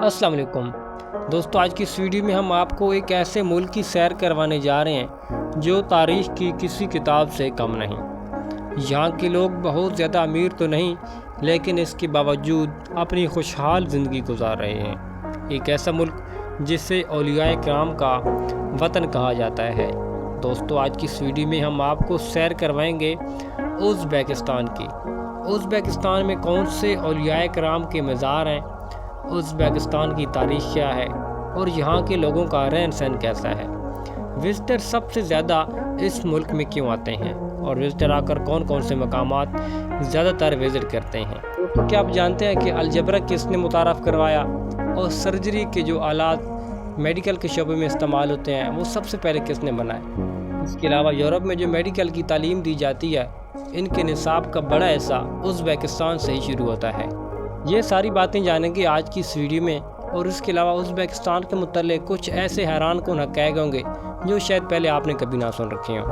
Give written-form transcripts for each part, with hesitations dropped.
السلام علیکم دوستو، آج کی اس ویڈیو میں ہم آپ کو ایک ایسے ملک کی سیر کروانے جا رہے ہیں جو تاریخ کی کسی کتاب سے کم نہیں۔ یہاں کے لوگ بہت زیادہ امیر تو نہیں، لیکن اس کے باوجود اپنی خوشحال زندگی گزار رہے ہیں۔ ایک ایسا ملک جسے اولیاء کرام کا وطن کہا جاتا ہے۔ دوستو، آج کی اس ویڈیو میں ہم آپ کو سیر کروائیں گے ازبیکستان کی۔ ازبیکستان میں کون سے اولیاء کرام کے مزار ہیں، ازبیکستان کی تاریخ کیا ہے اور یہاں کے لوگوں کا رہن سہن کیسا ہے، وزٹر سب سے زیادہ اس ملک میں کیوں آتے ہیں اور وزٹر آ کر کون کون سے مقامات زیادہ تر وزٹ کرتے ہیں۔ کیا آپ جانتے ہیں کہ الجبرا کس نے متعارف کروایا اور سرجری کے جو آلات میڈیکل کے شعبے میں استعمال ہوتے ہیں وہ سب سے پہلے کس نے بنائے؟ اس کے علاوہ یورپ میں جو میڈیکل کی تعلیم دی جاتی ہے، ان کے نصاب کا بڑا حصہ ازبیکستان سے ہی شروع ہوتا ہے۔ یہ ساری باتیں جانیں گے آج کی اس ویڈیو میں، اور اس کے علاوہ ازبیکستان کے متعلق کچھ ایسے حیران کن حقائق ہوں گے جو شاید پہلے آپ نے کبھی نہ سن رکھے ہوں۔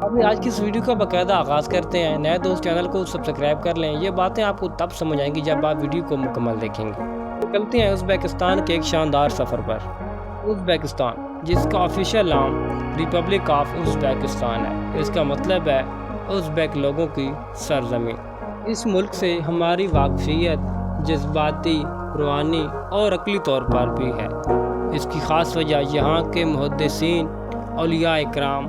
اب آج کی اس ویڈیو کا باقاعدہ آغاز کرتے ہیں۔ نئے دوست چینل کو سبسکرائب کر لیں، یہ باتیں آپ کو تب سمجھ آئیں گی جب آپ ویڈیو کو مکمل دیکھیں گے۔ نکلتے ہیں ازبیکستان کے ایک شاندار سفر پر۔ ازبیکستان، جس کا آفیشیل نام ریپبلک آف ازبیکستان ہے، اس کا مطلب ہے ازبیک لوگوں کی سرزمین۔ اس ملک سے ہماری واقفیت جذباتی، روحانی اور عقلی طور پر بھی ہے۔ اس کی خاص وجہ یہاں کے محدثین، اولیاء کرام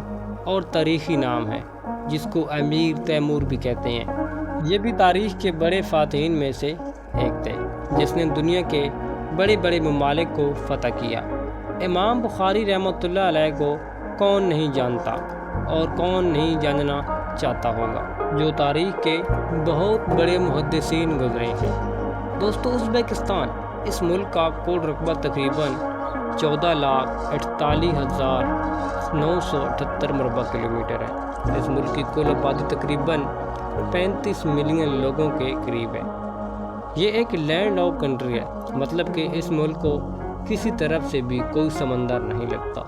اور تاریخی نام ہے، جس کو امیر تیمور بھی کہتے ہیں۔ یہ بھی تاریخ کے بڑے فاتحین میں سے ایک تھے، جس نے دنیا کے بڑے بڑے ممالک کو فتح کیا۔ امام بخاری رحمۃ اللہ علیہ کو کون نہیں جانتا اور کون نہیں جاننا چاہتا ہوگا، جو تاریخ کے بہت بڑے محدثین گزرے ہیں۔ دوستو، ازبیکستان اس ملک کا کل رقبہ تقریباً 14,48,978 مربع کلومیٹر ہے۔ اس ملک کی کل آبادی تقریباً 35 ملین لوگوں کے قریب ہے۔ یہ ایک لینڈ لاک کنٹری ہے، مطلب کہ اس ملک کو کسی طرف سے بھی کوئی سمندر نہیں لگتا۔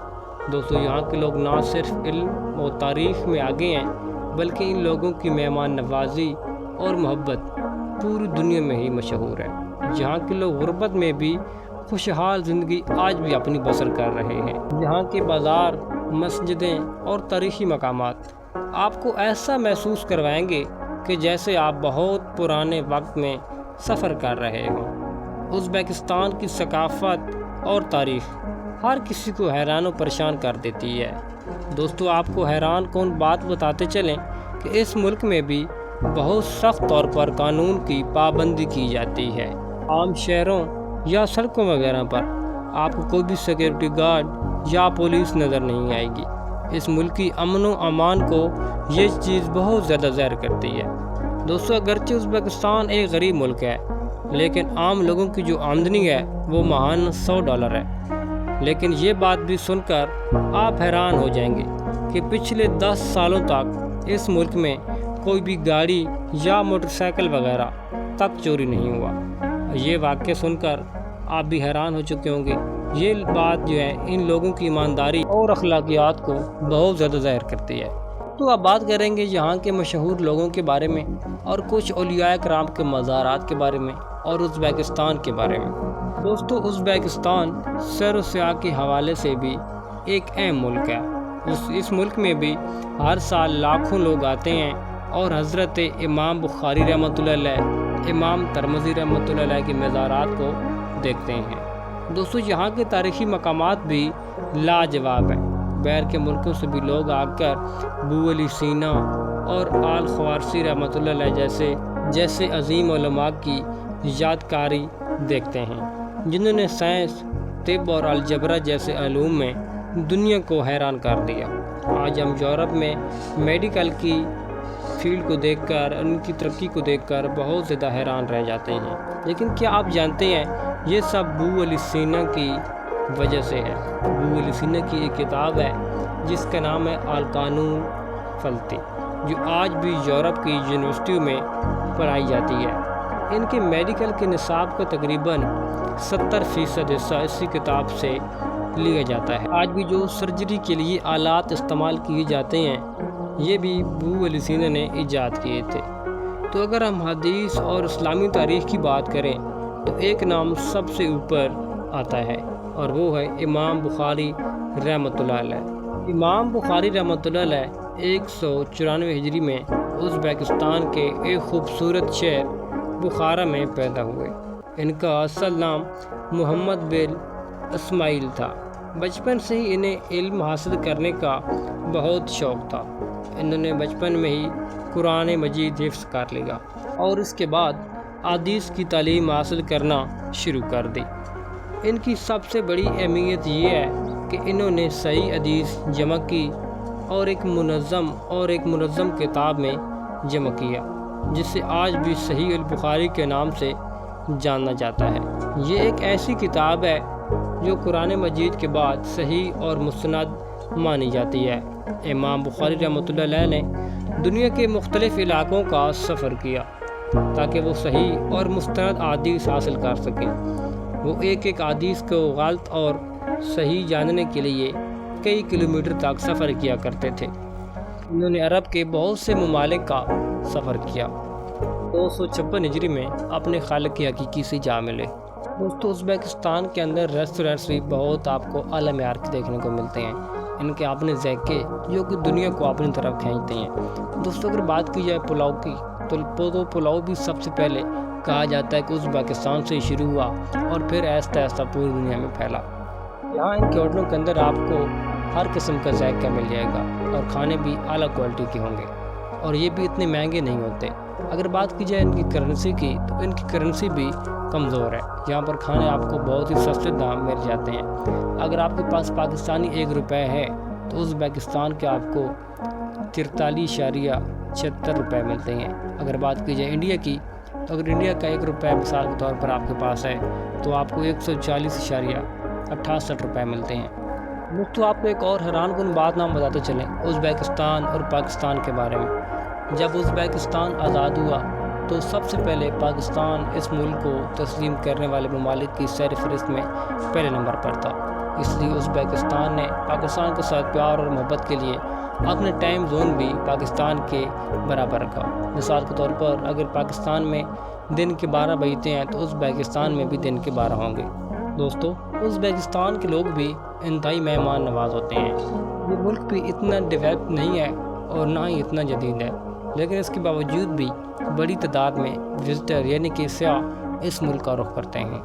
دوستو، یہاں کے لوگ نہ صرف علم و تاریخ میں آگے ہیں، بلکہ ان لوگوں کی مہمان نوازی اور محبت پوری دنیا میں ہی مشہور ہے۔ یہاں کے لوگ غربت میں بھی خوشحال زندگی آج بھی اپنی بسر کر رہے ہیں۔ یہاں کے بازار، مسجدیں اور تاریخی مقامات آپ کو ایسا محسوس کروائیں گے کہ جیسے آپ بہت پرانے وقت میں سفر کر رہے ہوں۔ ازبیکستان کی ثقافت اور تاریخ ہر کسی کو حیران و پریشان کر دیتی ہے۔ دوستو، آپ کو حیران کن بات بتاتے چلیں کہ اس ملک میں بھی بہت سخت طور پر قانون کی پابندی کی جاتی ہے۔ عام شہروں یا سڑکوں وغیرہ پر آپ کو کوئی بھی سیکیورٹی گارڈ یا پولیس نظر نہیں آئے گی۔ اس ملک کی امن و امان کو یہ چیز بہت زیادہ ظاہر کرتی ہے۔ دوستو، اگرچہ ازبیکستان ایک غریب ملک ہے، لیکن عام لوگوں کی جو آمدنی ہے وہ ماہانہ $100 ہے۔ لیکن یہ بات بھی سن کر آپ حیران ہو جائیں گے کہ پچھلے 10 سالوں تک اس ملک میں کوئی بھی گاڑی یا موٹر سائیکل وغیرہ تک چوری نہیں ہوا۔ یہ واقعہ سن کر آپ بھی حیران ہو چکے ہوں گے۔ یہ بات جو ہے ان لوگوں کی ایمانداری اور اخلاقیات کو بہت زیادہ ظاہر کرتی ہے۔ تو اب بات کریں گے یہاں کے مشہور لوگوں کے بارے میں اور کچھ اولیاء کرام کے مزارات کے بارے میں اور ازبیکستان کے بارے میں۔ دوستو، ازبیکستان سیر و سیاحت کے حوالے سے بھی ایک اہم ملک ہے۔ اس ملک میں بھی ہر سال لاکھوں لوگ آتے ہیں اور حضرت امام بخاری رحمۃ اللہ علیہ، امام ترمذی رحمۃ اللہ علیہ کے مزارات کو دیکھتے ہیں۔ دوستو، یہاں کے تاریخی مقامات بھی لاجواب ہیں۔ باہر کے ملکوں سے بھی لوگ آ کر ابو علی سینا اور آل خوارزمی رحمۃ اللہ علیہ جیسے عظیم علماء کی یادگاری دیکھتے ہیں، جنہوں نے سائنس، طب اور الجبرا جیسے علوم میں دنیا کو حیران کر دیا۔ آج ہم یورپ میں میڈیکل کی فیلڈ کو دیکھ کر، ان کی ترقی کو دیکھ کر بہت زیادہ حیران رہ جاتے ہیں، لیکن کیا آپ جانتے ہیں یہ سب ابو علی سینا کی وجہ سے ہے۔ ابو علی سینا کی ایک کتاب ہے جس کا نام ہے القانون فلتی، جو آج بھی یورپ کی یونیورسٹیوں میں پڑھائی جاتی ہے۔ ان کے میڈیکل کے نصاب کا تقریباً 70% حصہ اسی کتاب سے لیا جاتا ہے۔ آج بھی جو سرجری کے لیے آلات استعمال کیے جاتے ہیں، یہ بھی ابو علی سینا نے ایجاد کیے تھے۔ تو اگر ہم حدیث اور اسلامی تاریخ کی بات کریں تو ایک نام سب سے اوپر آتا ہے اور وہ ہے امام بخاری رحمۃ اللہ علیہ۔ امام بخاری رحمۃ اللہ علیہ 194 ہجری میں ازبیکستان کے ایک خوبصورت شہر بخارا میں پیدا ہوئے۔ ان کا اصل نام محمد بن اسماعیل تھا۔ بچپن سے ہی انہیں علم حاصل کرنے کا بہت شوق تھا۔ انہوں نے بچپن میں ہی قرآن مجید حفظ کر لیا اور اس کے بعد حدیث کی تعلیم حاصل کرنا شروع کر دی۔ ان کی سب سے بڑی اہمیت یہ ہے کہ انہوں نے صحیح حدیث جمع کی اور ایک منظم کتاب میں جمع کیا، جسے آج بھی صحیح البخاری کے نام سے جانا جاتا ہے۔ یہ ایک ایسی کتاب ہے جو قرآن مجید کے بعد صحیح اور مستند مانی جاتی ہے۔ امام بخاری رحمۃ اللہ علیہ نے دنیا کے مختلف علاقوں کا سفر کیا تاکہ وہ صحیح اور مستند حدیث حاصل کر سکیں۔ وہ ایک حدیث کو غلط اور صحیح جاننے کے لیے کئی کلومیٹر تک سفر کیا کرتے تھے۔ انہوں نے عرب کے بہت سے ممالک کا سفر کیا۔ 256 ہجری میں اپنے خالق کی حقیقی سے جا ملے۔ دوستو، ازبیکستان کے اندر ریسٹورینٹس بھی بہت آپ کو اعلیٰ معیار کے دیکھنے کو ملتے ہیں۔ ان کے اپنے ذائقے جو کہ دنیا کو اپنی طرف کھینچتے ہیں۔ دوستو، اگر بات کی جائے پلاؤ کی تو پلاؤ بھی سب سے پہلے کہا جاتا ہے کہ ازبیکستان سے شروع ہوا اور پھر آہستہ آہستہ پوری دنیا میں پھیلا۔ یہاں ان کے ہوٹلوں کے اندر آپ کو ہر قسم کا ذائقہ مل جائے گا اور کھانے بھی اعلیٰ کوالٹی کے ہوں گے اور یہ بھی اتنے مہنگے نہیں ہوتے۔ اگر بات کی جائے ان کی کرنسی کی تو ان کی کرنسی بھی کمزور ہے۔ یہاں پر کھانے آپ کو بہت ہی سستے دام مل جاتے ہیں۔ اگر آپ کے پاس پاکستانی 1 روپے ہے تو ازبیکستان کے آپ کو 43.76 روپے ملتے ہیں۔ اگر بات کی جائے انڈیا کی تو اگر انڈیا کا 1 روپے مثال کے طور پر آپ کے پاس ہے تو آپ کو 140.68 روپے ملتے ہیں۔ دوستو، آپ کو ایک اور حیران کن بات نام بتاتے چلیں ازبیکستان اور پاکستان کے بارے میں۔ جب ازبیکستان آزاد ہوا تو سب سے پہلے پاکستان اس ملک کو تسلیم کرنے والے ممالک کی سیر فہرست میں پہلے نمبر پر تھا۔ اس لیے ازبیکستان نے پاکستان کے ساتھ پیار اور محبت کے لیے اپنے ٹائم زون بھی پاکستان کے برابر رکھا۔ مثال کے طور پر اگر پاکستان میں دن کے 12 بجتے ہیں تو ازبیکستان میں بھی دن کے 12 ہوں گے۔ دوستو، ازبیکستان کے لوگ بھی انتہائی مہمان نواز ہوتے ہیں۔ یہ ملک بھی اتنا ڈیولپ نہیں ہے اور نہ ہی اتنا جدید ہے، لیکن اس کے باوجود بھی بڑی تعداد میں وزٹر یعنی کہ سیاح اس ملک کا رخ کرتے ہیں۔